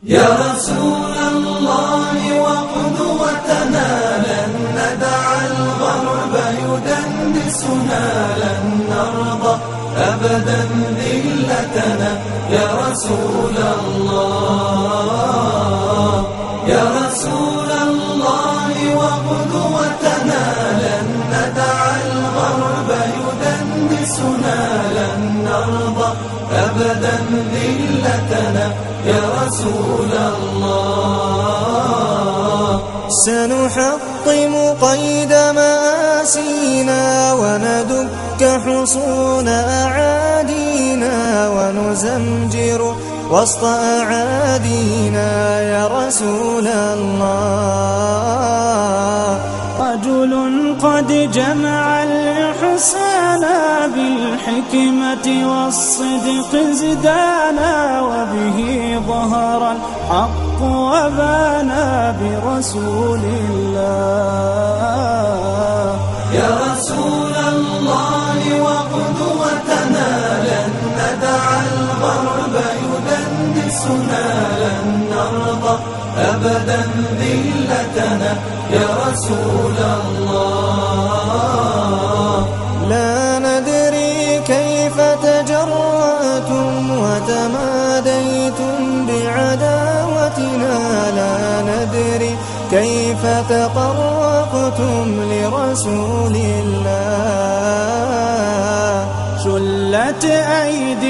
يا رسول الله وقدوتنا لن ندع الغرب يدنسنا، لن نرضى أبدا ذلتنا يا رسول الله. يا رسول الله وقدوتنا لن ندع الغرب يدنسنا، لن نرضى أبدا ذلتنا يا رسول الله. سنحطم قيد مآسينا وندك حصون أعادينا، ونزمجر وسط أعادينا يا رسول الله. رجل قد جمع الإحسان بالحكمة والصدق زدانا، وبه ظهر الحق وبانا برسول الله. يا رسول الله وقدوتنا لن ندع الغرب يدنسنا، لن نرضى أبدا ذلتنا يا رسول الله. لا ندري كيف تجرأتم وتماديتم بعداوتنا، لا ندري كيف تطرقتم لرسول الله. شلت أيد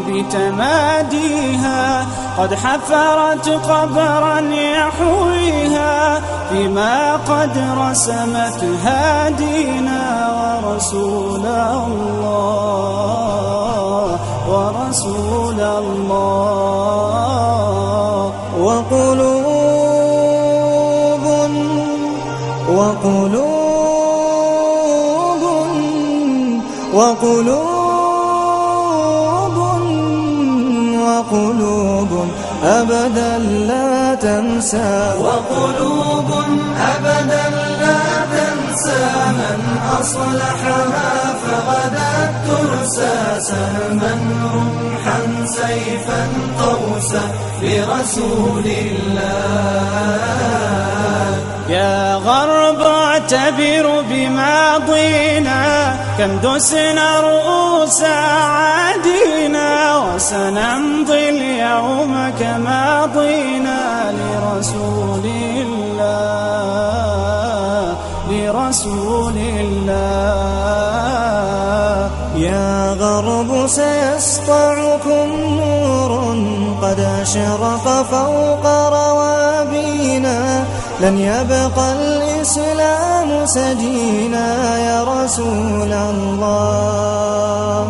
بتماديها قد حفرت قبرا يحويها، فيما قد رسمت هادينا ورسول الله، ورسول الله. وقلوب أبدا لا تنسى، وقلوب أبدا لا تنسى من أصلحها فغدت ترسى، سهما رمحا سيفا قوسا لرسول الله. يا غرب اعتبر بماضينا، كم دسنا رؤوس عادينا، وسنمضي اليوم كماضينا لرسول الله، لرسول الله. يا غرب سيسطعكم نور قد أشرق فوق روابينا، لن يبقى الإسلام سجينا يا رسول الله،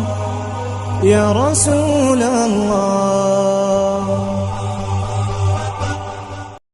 يا رسول الله.